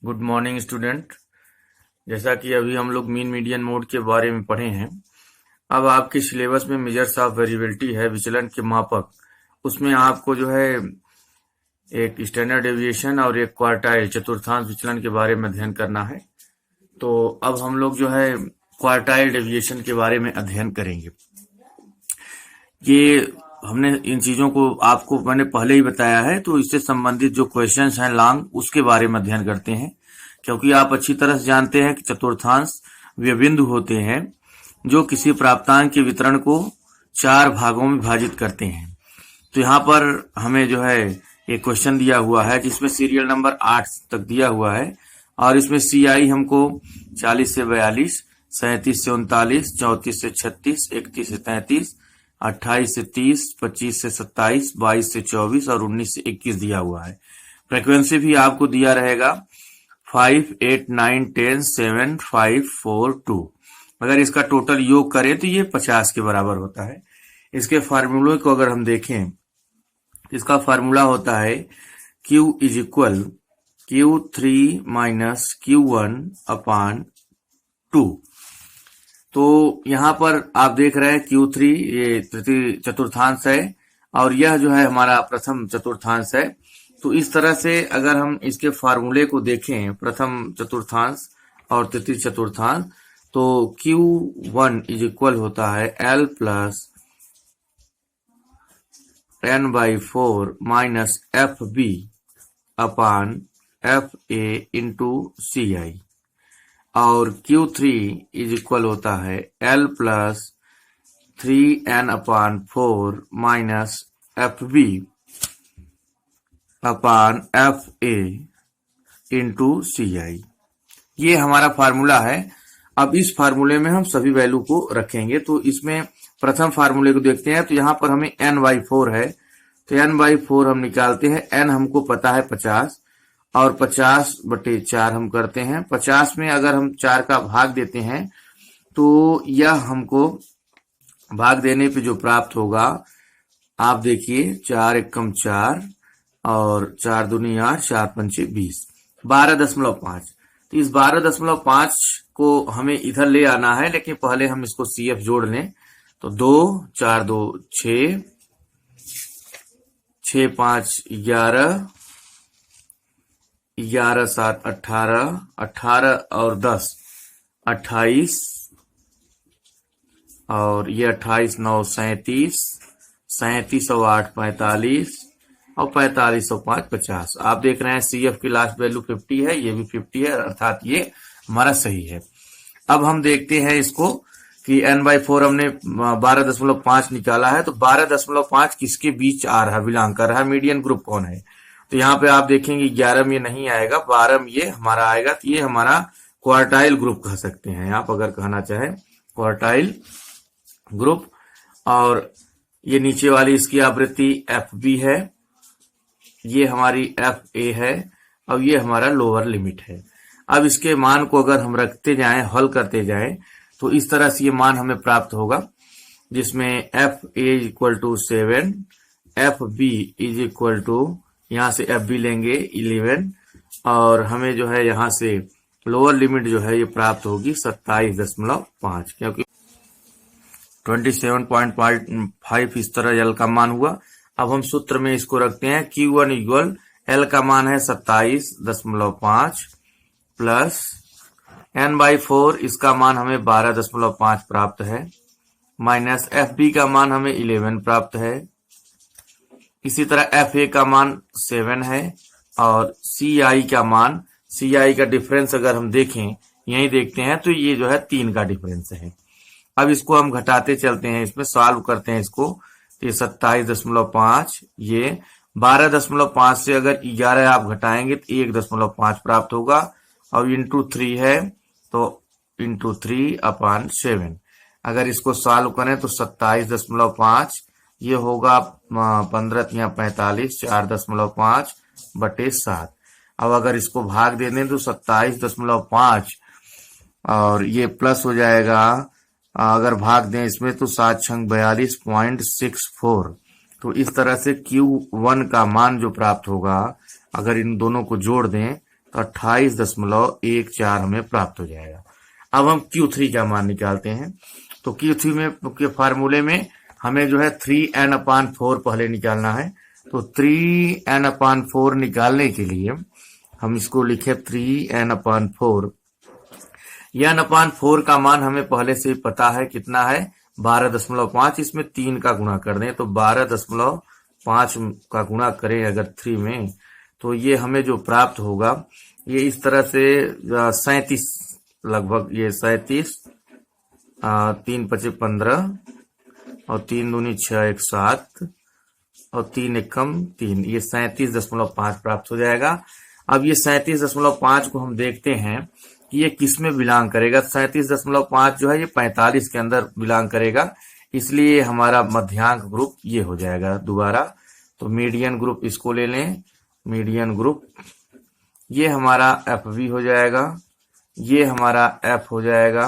Good morning student. जैसा कि अभी हम लोग मीन मीडियन मोड के बारे में पढ़े हैं, अब आपके सिलेबस में मेजर्स ऑफ वेरिएबिलिटी है, विचलन के मापक। उसमें आपको जो है एक स्टैंडर्ड डेविएशन और एक क्वार्टाइल चतुर्थांश विचलन के बारे में अध्ययन करना है। तो अब हम लोग जो है क्वार्टाइल डेविएशन के बारे में अध्ययन करेंगे। ये हमने इन चीजों को आपको मैंने पहले ही बताया है, तो इससे संबंधित जो क्वेश्चंस हैं लॉन्ग, उसके बारे में अध्ययन करते हैं। क्योंकि आप अच्छी तरह से जानते हैं कि चतुर्थांश वे बिंदु होते हैं जो किसी प्राप्तांक के वितरण को 4 भागों में विभाजित करते हैं। तो यहाँ पर हमें जो है एक क्वेश्चन दिया हुआ है जिसमें सीरियल नंबर 8 तक दिया हुआ है, और इसमें CI हमको 40 से 42, 37 से 39, 34 से 36, 31 से 33, 28 से 30, 25 से 27, 22 से 24 और 19 से 21 दिया हुआ है। फ्रीक्वेंसी भी आपको दिया रहेगा 5, 8, 9, 10, 7, 5, 4, 2। अगर इसका टोटल योग करें तो ये 50 के बराबर होता है। इसके फार्मूले को अगर हम देखें, इसका फार्मूला होता है Q is equal Q3 minus Q1 अपान 2। तो यहाँ पर आप देख रहे हैं Q3 ये तृतीय चतुर्थांश है और यह जो है हमारा प्रथम चतुर्थांश है। तो इस तरह से अगर हम इसके फार्मूले को देखें, प्रथम चतुर्थांश और तृतीय चतुर्थांश, तो Q1 इज इक्वल होता है L plus n/4 minus FB अपान FA इंटू CI, और Q3 इज इक्वल होता है L plus 3n/4 minus FB अपान FA इंटू CI। ये हमारा फार्मूला है। अब इस फार्मूले में हम सभी वैल्यू को रखेंगे। तो इसमें प्रथम फार्मूले को देखते हैं। तो यहाँ पर हमें n/4 है, तो n/4 हम निकालते हैं। n हमको पता है 50 और 50/4 हम करते हैं। 50 में अगर हम 4 का भाग देते हैं तो यह हमको भाग देने पे जो प्राप्त होगा, आप देखिए 4 एकम 4 और 4 दूनी 8, 4 पंचे 20, 12.5। तो इस 12.5 को हमें इधर ले आना है, लेकिन पहले हम इसको CF जोड़ लें। तो 2, 4, 2, 6, 6, 5, 11, 11, 7, 18, 18 और 10, 28, और ये 28, 9, 37, 37 और 8, 45, और 45 और 5, 50। आप देख रहे हैं CF की लास्ट वैल्यू 50 है, ये भी 50 है, अर्थात ये हमारा सही है। अब हम देखते हैं इसको कि n/4 हमने 12.5 निकाला है, तो 12.5 किसके बीच आ रहा, बिलोंग कर रहा है, मीडियन ग्रुप कौन है। तो यहाँ पे आप देखेंगे 11 में ये नहीं आएगा, 12 में ये हमारा आएगा। तो ये हमारा क्वार्टाइल ग्रुप कह सकते हैं आप, अगर कहना चाहे क्वार्टाइल ग्रुप। और ये नीचे वाली इसकी आवृत्ति FB है, ये हमारी FA है, और ये हमारा लोअर लिमिट है। अब इसके मान को अगर हम रखते जाएं, हल करते जाएं, तो इस तरह से ये मान हमें प्राप्त होगा, जिसमें FA equal to 7, FB is equal to, यहाँ से FB लेंगे 11, और हमें जो है यहाँ से लोअर लिमिट जो है ये प्राप्त होगी 27.5, क्योंकि 27.5 इस तरह L का मान हुआ। अब हम सूत्र में इसको रखते हैं। Q1 इक्वल L का मान है 27.5 प्लस n/4, इसका मान हमें 12.5 प्राप्त है, माइनस FB का मान हमें 11 प्राप्त है। इसी तरह FA का मान 7 है, और CI का मान, CI का डिफरेंस अगर हम देखें, यही देखते हैं, तो ये जो है 3 का डिफरेंस है। अब इसको हम घटाते चलते हैं, इसमें सॉल्व करते हैं इसको। तो ये 27.5, ये 12.5 से अगर 11 आप घटाएंगे तो 1.5 प्राप्त होगा, और इंटू 3 है, तो इंटू 3 अपान 7। अगर इसको सॉल्व करें तो 27.5, ये होगा 15 या 45, 4.5/7। अब अगर इसको भाग दे दें तो 27.5, और ये प्लस हो जाएगा, अगर भाग दें इसमें तो 7 छंग 42.64। तो इस तरह से Q1 का मान जो प्राप्त होगा, अगर इन दोनों को जोड़ दें तो 28.14 हमें प्राप्त हो जाएगा। अब हम Q3 का मान निकालते हैं। तो Q3 में के फार्मूले में हमें जो है 3n/4 पहले निकालना है। तो 3n/4 निकालने के लिए हम इसको लिखे 3n/4। n/4 का मान हमें पहले से ही पता है कितना है, 12.5। इसमें 3 का गुणा कर दें तो 12.5 का गुणा करें अगर 3 में, तो ये हमें जो प्राप्त होगा ये इस तरह से 37 लगभग, ये 37, 3 × 5 = 15 और 3 दूनी 6 × 1 = 7 और 3 × 1 = 3, ये 37.5 प्राप्त हो जाएगा। अब ये 37.5 को हम देखते हैं कि ये किस में बिलोंग करेगा। 37.5 जो है ये 45 के अंदर बिलोंग करेगा, इसलिए हमारा मध्यांक ग्रुप ये हो जाएगा दोबारा। तो मीडियन ग्रुप इसको ले लें, मीडियन ग्रुप ये हमारा FB हो जाएगा, ये हमारा F हो जाएगा,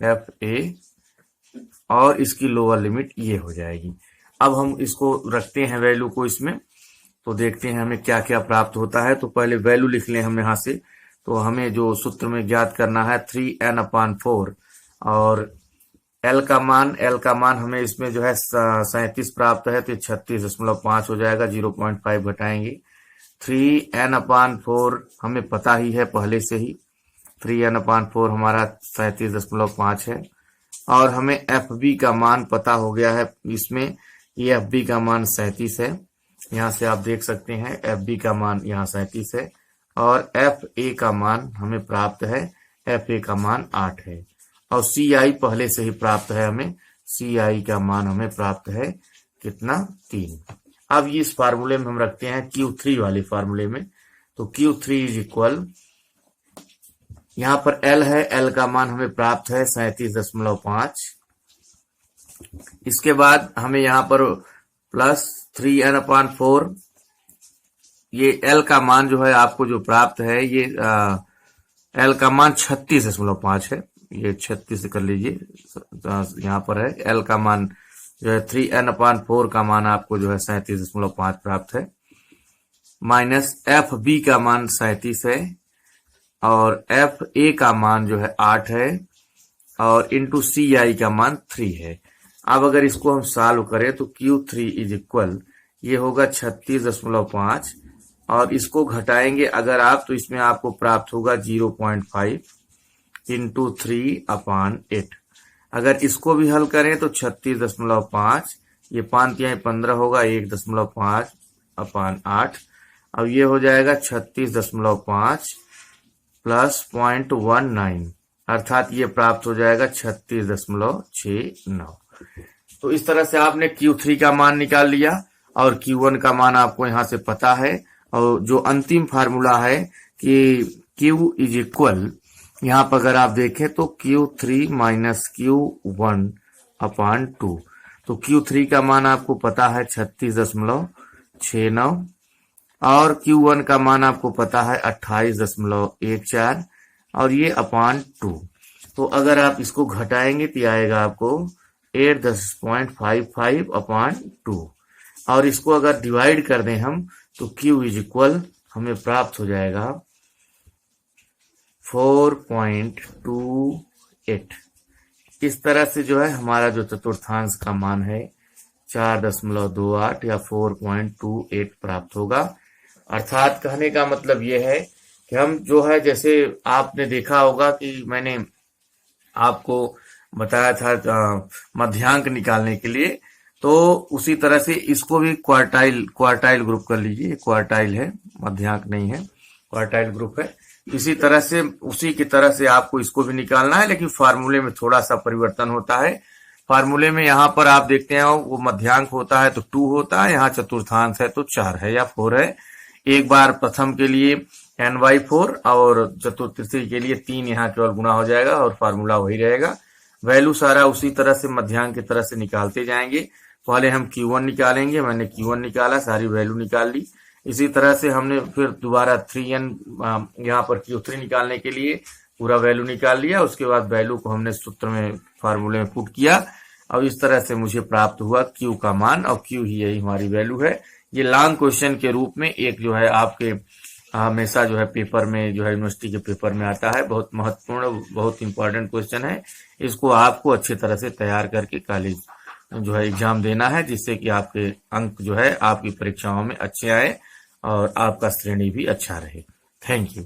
FA, और इसकी लोअर लिमिट ये हो जाएगी। अब हम इसको रखते हैं वैल्यू को इसमें, तो देखते हैं हमें क्या क्या प्राप्त होता है। तो पहले वैल्यू लिख लें हम यहाँ से। तो हमें जो सूत्र में ज्ञात करना है 3n/4 और L का मान हमें इसमें जो है 37 प्राप्त है, तो 36.5 हो जाएगा, 0.5 घटाएंगे। 3n/4 हमें पता ही है पहले से ही, 3n/4 हमारा 37.5 है। और हमें FB का मान पता हो गया है, इसमें ये FB का मान 37 है, यहाँ से आप देख सकते हैं FB का मान यहाँ 37 है। और FA का मान हमें प्राप्त है, FA का मान 8 है। और CI पहले से ही प्राप्त है हमें, CI का मान हमें प्राप्त है कितना, 3। अब इस फार्मूले में हम रखते हैं Q3 वाले फार्मूले में। तो Q3 = यहाँ पर L है, L का मान हमें प्राप्त है 37.5। इसके बाद हमें यहाँ पर प्लस 3n/4, ये L का मान जो है आपको जो प्राप्त है ये L का मान 36.5 है, ये 36 कर लीजिए, यहाँ पर है L का मान जो है 3n/4 का मान आपको जो है 37.5 प्राप्त है, माइनस FB का मान 37 है और FA का मान जो है 8 है और इंटू CI का मान 3 है। अब अगर इसको हम सॉल्व करें तो Q3 = ये होगा 36.5 और इसको घटाएंगे अगर आप, तो इसमें आपको प्राप्त होगा 0.5 इंटू 3/8। अगर इसको भी हल करें तो 36.5, ये 5 × 15 होगा, 1.5/8। अब ये हो जाएगा 36.5 प्लस 0.19, अर्थात ये प्राप्त हो जाएगा 36.69। तो इस तरह से आपने Q3 का मान निकाल लिया और Q1 का मान आपको यहाँ से पता है। और जो अंतिम फार्मूला है कि Q = यहाँ पर अगर आप देखें तो Q3 - Q1/2। तो Q3 का मान आपको पता है 36.69 और Q1 का मान आपको पता है 28.14 और ये /2। तो अगर आप इसको घटाएंगे तो आएगा आपको 8.55/2 और इसको अगर डिवाइड कर दें हम तो Q = हमें प्राप्त हो जाएगा 4.28। इस तरह से जो है हमारा जो चतुर्थांश का मान है 4.28 या 4.28 प्राप्त होगा। अर्थात कहने का मतलब ये है कि हम जो है, जैसे आपने देखा होगा कि मैंने आपको बताया था मध्यांक निकालने के लिए, तो उसी तरह से इसको भी क्वार्टाइल ग्रुप कर लीजिए। क्वार्टाइल है, मध्यांक नहीं है, क्वार्टाइल ग्रुप है। इसी तरह से उसी की तरह से आपको इसको भी निकालना है, लेकिन फार्मूले में थोड़ा सा परिवर्तन होता है। फार्मूले में यहाँ पर आप देखते हैं वो मध्यांक होता है तो 2 होता है, यहाँ चतुर्थांश है तो 4 है या 4 है। एक बार प्रथम के लिए n/4 और चतुर्थी के लिए 3 यहाँ केवल गुना हो जाएगा और फार्मूला वही रहेगा। वैल्यू सारा उसी तरह से मध्यांक की तरह से निकालते जाएंगे। पहले हम Q1 निकालेंगे, मैंने Q1 निकाला, सारी वैल्यू निकाल ली। इसी तरह से हमने फिर दोबारा 3n यहाँ पर Q3 निकालने के लिए पूरा वैल्यू निकाल लिया। उसके बाद वैल्यू को हमने सूत्र में फार्मूले में पुट किया और इस तरह से मुझे प्राप्त हुआ Q का मान, और Q ही यही हमारी वैल्यू है। ये लॉन्ग क्वेश्चन के रूप में एक जो है आपके हमेशा जो है पेपर में, जो है यूनिवर्सिटी के पेपर में आता है। बहुत महत्वपूर्ण, बहुत इंपॉर्टेंट क्वेश्चन है। इसको आपको अच्छी तरह से तैयार करके कॉलेज जो है एग्जाम देना है, जिससे कि आपके अंक जो है आपकी परीक्षाओं में अच्छे आए और आपका श्रेणी भी अच्छा रहे। Thank you.